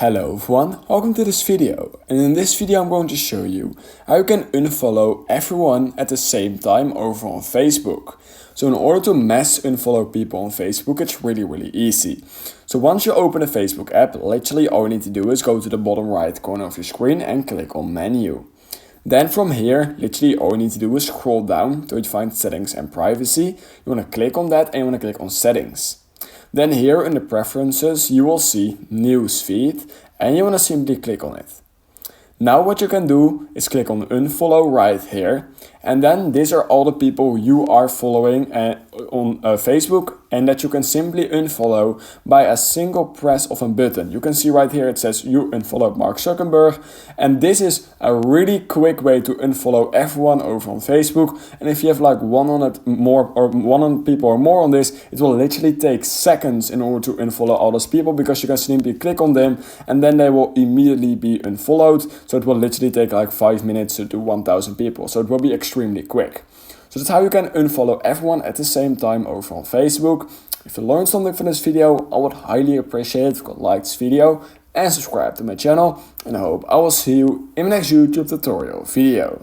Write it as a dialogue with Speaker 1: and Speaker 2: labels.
Speaker 1: Hello everyone, welcome to this video, and in this video I'm going to show you how you can unfollow everyone at the same time over on Facebook. So in order to mass unfollow people on Facebook, it's really easy. So once you open a Facebook app, literally all you need to do is go to the bottom right corner of your screen and click on menu. Then from here, literally all you need to do is scroll down till you find settings and privacy. You want to click on that and you want to click on settings. Then here in the preferences, you will see news feed and you want to simply click on it. Now what you can do is click on unfollow right here, and then these are all the people you are following on Facebook, and that you can simply unfollow by a single press of a button. You can see right here it says you unfollowed Mark Zuckerberg, and this is a really quick way to unfollow everyone over on Facebook. And if you have like 100 people or more on this, it will literally take seconds in order to unfollow all those people, because you can simply click on them and then they will immediately be unfollowed. So it will literally take like 5 minutes to do 1000 people. So it will be extremely quick. So that's how you can unfollow everyone at the same time over on Facebook. If you learned something from this video, I would highly appreciate it if you could like this video and subscribe to my channel. And I hope I will see you in my next YouTube tutorial video.